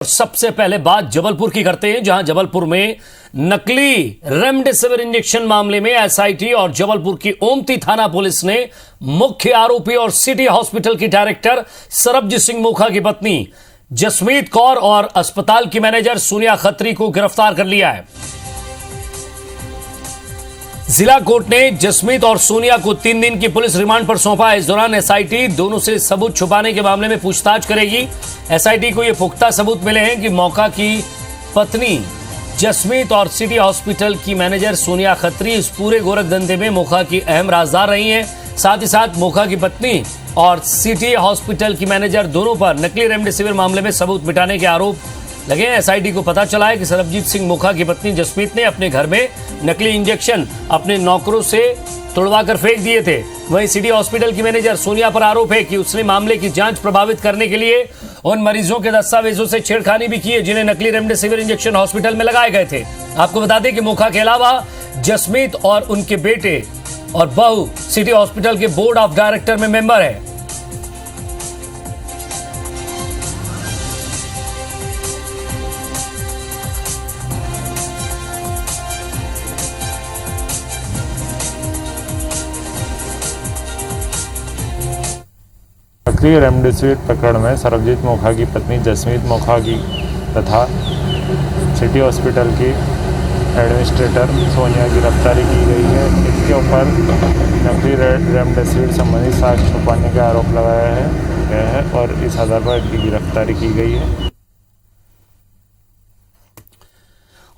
सबसे पहले बात जबलपुर की करते हैं, जहां जबलपुर में नकली रेमडेसिविर इंजेक्शन मामले में एसआईटी और जबलपुर की ओमती थाना पुलिस ने मुख्य आरोपी और सिटी हॉस्पिटल की डायरेक्टर सरबजीत सिंह मोखा की पत्नी जसमीत कौर और अस्पताल की मैनेजर सोनिया खत्री को गिरफ्तार कर लिया है। जिला कोर्ट ने जसमीत और सोनिया को 3 दिन की पुलिस रिमांड पर सौंपा है। इस दौरान एसआईटी दोनों से सबूत छुपाने के मामले में पूछताछ करेगी। एसआईटी को यह पुख्ता सबूत मिले हैं कि मोखा की पत्नी जसमीत और सिटी हॉस्पिटल की मैनेजर सोनिया खत्री इस पूरे गोरख धंधे में मोखा की अहम राजदार रही हैं। साथ ही साथ मोखा की पत्नी और सिटी हॉस्पिटल की मैनेजर दोनों पर नकली रेमडेसिविर मामले में सबूत मिटाने के आरोप लगे हैं। एसआईटी को पता चला है कि सरबजीत सिंह मोखा की पत्नी जसमीत ने अपने घर में नकली इंजेक्शन अपने नौकरों से तोड़वाकर फेंक दिए थे। वहीं सिटी हॉस्पिटल की मैनेजर सोनिया पर आरोप है कि उसने मामले की जांच प्रभावित करने के लिए उन मरीजों के दस्तावेजों से छेड़खानी भी की है जिन्हें नकली रेमडेसिविर इंजेक्शन हॉस्पिटल में लगाए गए थे। आपको बता दें कि मोखा के अलावा जसमीत और उनके बेटे और बहू सिटी हॉस्पिटल के बोर्ड ऑफ डायरेक्टर में मेंबर है। नकली रेमडेसिविर प्रकरण में सरबजीत मोखा की पत्नी जसमीत मोखा की तथा सिटी हॉस्पिटल की एडमिनिस्ट्रेटर सोनिया की गिरफ्तारी की गई है। इसके ऊपर नकली रेमडेसिविर संबंधी साक्ष्य छुपाने का आरोप लगाया है और इस आधार पर इनकी गिरफ्तारी की गई है।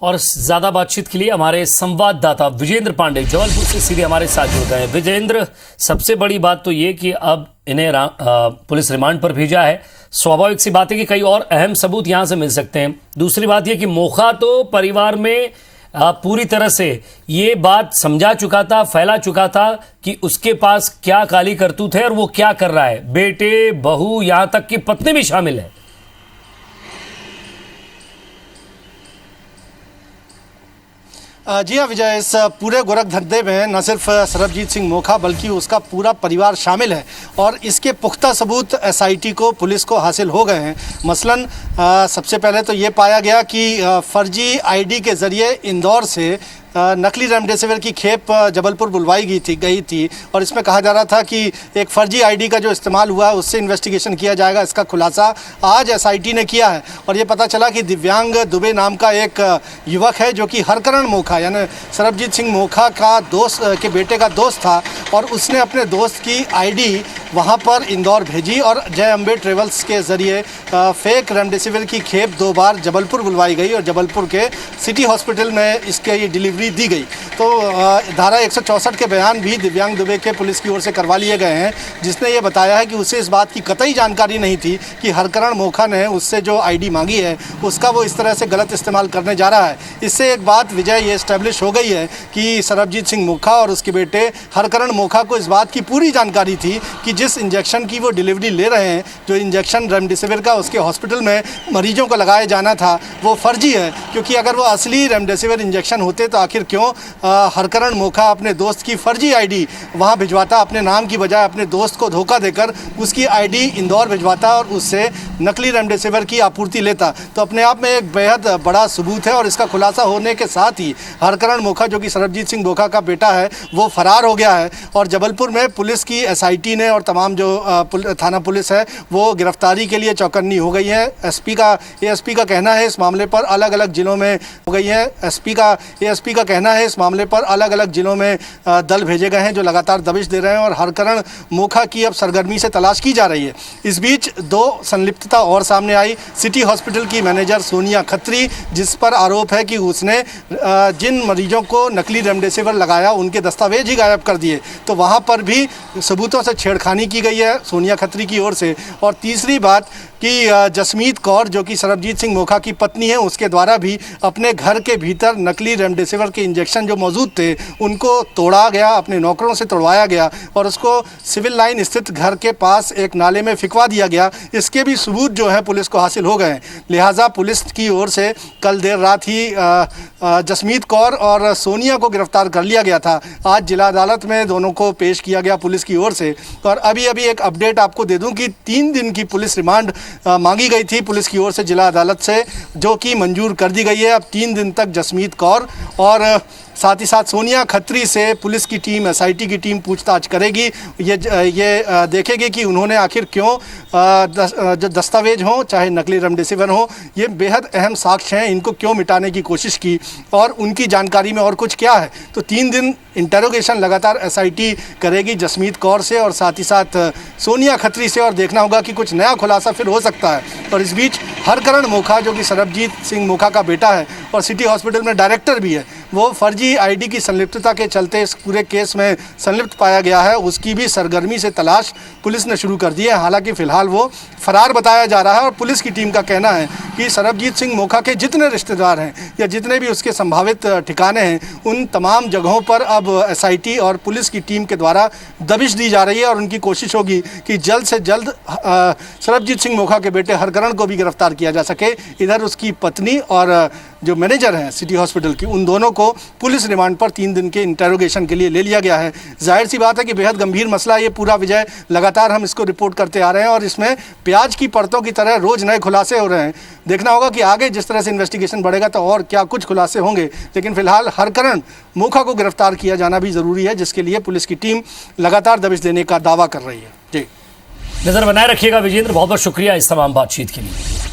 और ज्यादा बातचीत के लिए हमारे संवाददाता विजेंद्र पांडे जबलपुर से सीधे हमारे साथ जुड़ गए हैं। विजेंद्र, सबसे बड़ी बात तो ये कि अब इन्हें पुलिस रिमांड पर भेजा है। स्वाभाविक सी बात है कि कई और अहम सबूत यहां से मिल सकते हैं। दूसरी बात यह कि मोखा तो परिवार में पूरी तरह से ये बात समझा चुका था, फैला चुका था कि उसके पास क्या काली करतूत है और वो क्या कर रहा है। बेटे, बहू, यहां तक कि पत्नी भी शामिल है। जी हाँ विजय, इस पूरे गोरख धंधे में न सिर्फ सरबजीत सिंह मोखा बल्कि उसका पूरा परिवार शामिल है और इसके पुख्ता सबूत एसआईटी को, पुलिस को हासिल हो गए हैं। मसलन सबसे पहले तो ये पाया गया कि फर्जी आईडी के ज़रिए इंदौर से नकली रेमडेसिविर की खेप जबलपुर बुलवाई गई थी और इसमें कहा जा रहा था कि एक फ़र्जी आईडी का जो इस्तेमाल हुआ है उससे इन्वेस्टिगेशन किया जाएगा। इसका खुलासा आज एसआईटी ने किया है और ये पता चला कि दिव्यांग दुबे नाम का एक युवक है जो कि हरकरण मोखा यानी सरबजीत सिंह मोखा का दोस्त के बेटे का दोस्त था और उसने अपने दोस्त की आईडी वहाँ पर इंदौर भेजी और जय अम्बे ट्रेवल्स के ज़रिए फेक रेमडेसिविर की खेप 2 बार जबलपुर बुलवाई गई और जबलपुर के सिटी हॉस्पिटल में इसके ये डिलीवरी दी गई। तो धारा 164 के बयान भी दिव्यांग दुबे के पुलिस की ओर से करवा लिए गए हैं, जिसने ये बताया है कि उसे इस बात की कतई जानकारी नहीं थी कि हरकरण मोखा ने उससे जो आईडी मांगी है उसका वो इस तरह से गलत इस्तेमाल करने जा रहा है। इससे एक बात विजय ये इस्टेब्लिश हो गई है कि सरबजीत सिंह मोखा और उसके बेटे हरकरण मोखा को इस बात की पूरी जानकारी थी कि जिस इंजेक्शन की वो डिलीवरी ले रहे हैं, जो इंजेक्शन रेमडेसिविर का उसके हॉस्पिटल में मरीजों को लगाया जाना था, वो फर्जी है। क्योंकि अगर वो असली रेमडेसिविर इंजेक्शन होते तो आखिर क्यों हरकरण मोखा अपने दोस्त की फर्जी आईडी वहाँ भिजवाता, अपने नाम की बजाय अपने दोस्त को धोखा देकर उसकी आईडी इंदौर भिजवाता और उससे नकली रेमडेसिविर की आपूर्ति लेता। तो अपने आप में एक बेहद बड़ा सबूत है और इसका खुलासा होने के साथ ही हरकरण मोखा जो कि सरबजीत सिंह मोखा का बेटा है वो फरार हो गया है और जबलपुर में पुलिस की एसआईटी ने और तमाम जो थाना पुलिस है वो गिरफ्तारी के लिए चौकन्नी हो गई है। एसपी का कहना है इस मामले पर अलग अलग जिलों में हो गई है। एसपी का कहना है इस मामले पर अलग अलग जिलों में दल भेजे गए हैं जो लगातार दबिश दे रहे हैं और हरकरण मोखा की अब सरगर्मी से तलाश की जा रही है। इस बीच 2 संलिप्तता और सामने आई। सिटी हॉस्पिटल की मैनेजर सोनिया खत्री, जिस पर आरोप है कि उसने जिन मरीजों को नकली रेमडेसिविर लगाया उनके दस्तावेज ही गायब कर दिए, तो वहाँ पर भी सबूतों से छेड़खानी की गई है सोनिया खत्री की ओर से। और तीसरी बात कि जसमीत कौर जो कि सरबजीत सिंह मोखा की पत्नी है, उसके द्वारा भी अपने घर के भीतर नकली रेमडेसिविर के इंजेक्शन जो मौजूद थे उनको तोड़ा गया, अपने नौकरों से तोड़वाया गया और उसको सिविल लाइन स्थित घर के पास एक नाले में फिकवा दिया गया। इसके भी सबूत जो है पुलिस को हासिल हो गए हैं। लिहाजा पुलिस की ओर से कल देर रात ही जसमीत कौर और सोनिया को गिरफ्तार कर लिया गया था। आज जिला अदालत में दोनों को पेश किया गया पुलिस की ओर से। और अभी एक अपडेट आपको दे दूं कि 3 दिन की पुलिस रिमांड मांगी गई थी पुलिस की ओर से जिला अदालत से, जो कि मंजूर कर दी गई है। अब 3 दिन तक जसमीत कौर और साथ ही साथ सोनिया खत्री से पुलिस की टीम, एसआईटी की टीम पूछताछ करेगी। ये देखेगी कि उन्होंने आखिर क्यों जो दस्तावेज हों चाहे नकली रेमडेसिविर हो, ये बेहद अहम साक्ष्य हैं, इनको क्यों मिटाने की कोशिश की और उनकी जानकारी में और कुछ क्या है। तो 3 दिन इंटरोगेशन लगातार एसआईटी करेगी जसमीत कौर से और साथ ही साथ सोनिया खत्री से, और देखना होगा कि कुछ नया खुलासा फिर हो सकता है। और इस बीच हरकरण मोखा, जो कि सरबजीत सिंह मोखा का बेटा है और सिटी हॉस्पिटल में डायरेक्टर भी है, वो फर्जी आईडी की संलिप्तता के चलते इस पूरे केस में संलिप्त पाया गया है। उसकी भी सरगर्मी से तलाश पुलिस ने शुरू कर दी है। हालांकि फिलहाल वो फरार बताया जा रहा है और पुलिस की टीम का कहना है कि सरबजीत सिंह मोखा के जितने रिश्तेदार हैं या जितने भी उसके संभावित ठिकाने हैं, उन तमाम जगहों पर अब एसआईटी और पुलिस की टीम के द्वारा दबिश दी जा रही है और उनकी कोशिश होगी कि जल्द से जल्द सरबजीत सिंह मोखा के बेटे हरकरण को भी गिरफ्तार किया जा सके। इधर उसकी पत्नी और जो मैनेजर हैं सिटी हॉस्पिटल की, उन दोनों को पुलिस रिमांड पर 3 दिन के इंटरोगेशन के लिए ले लिया गया है। जाहिर सी बात है कि बेहद गंभीर मसला ये पूरा विजय, लगातार हम इसको रिपोर्ट करते आ रहे हैं और इसमें प्याज की परतों की तरह रोज़ नए खुलासे हो रहे हैं। देखना होगा कि आगे जिस तरह से इन्वेस्टिगेशन बढ़ेगा तो और क्या कुछ खुलासे होंगे, लेकिन फिलहाल हरकरण मोखा को गिरफ्तार किया जाना भी ज़रूरी है, जिसके लिए पुलिस की टीम लगातार दबिश देने का दावा कर रही है। जी, नजर बनाए रखिएगा विजेंद्र, बहुत बहुत शुक्रिया इस तमाम बातचीत के लिए।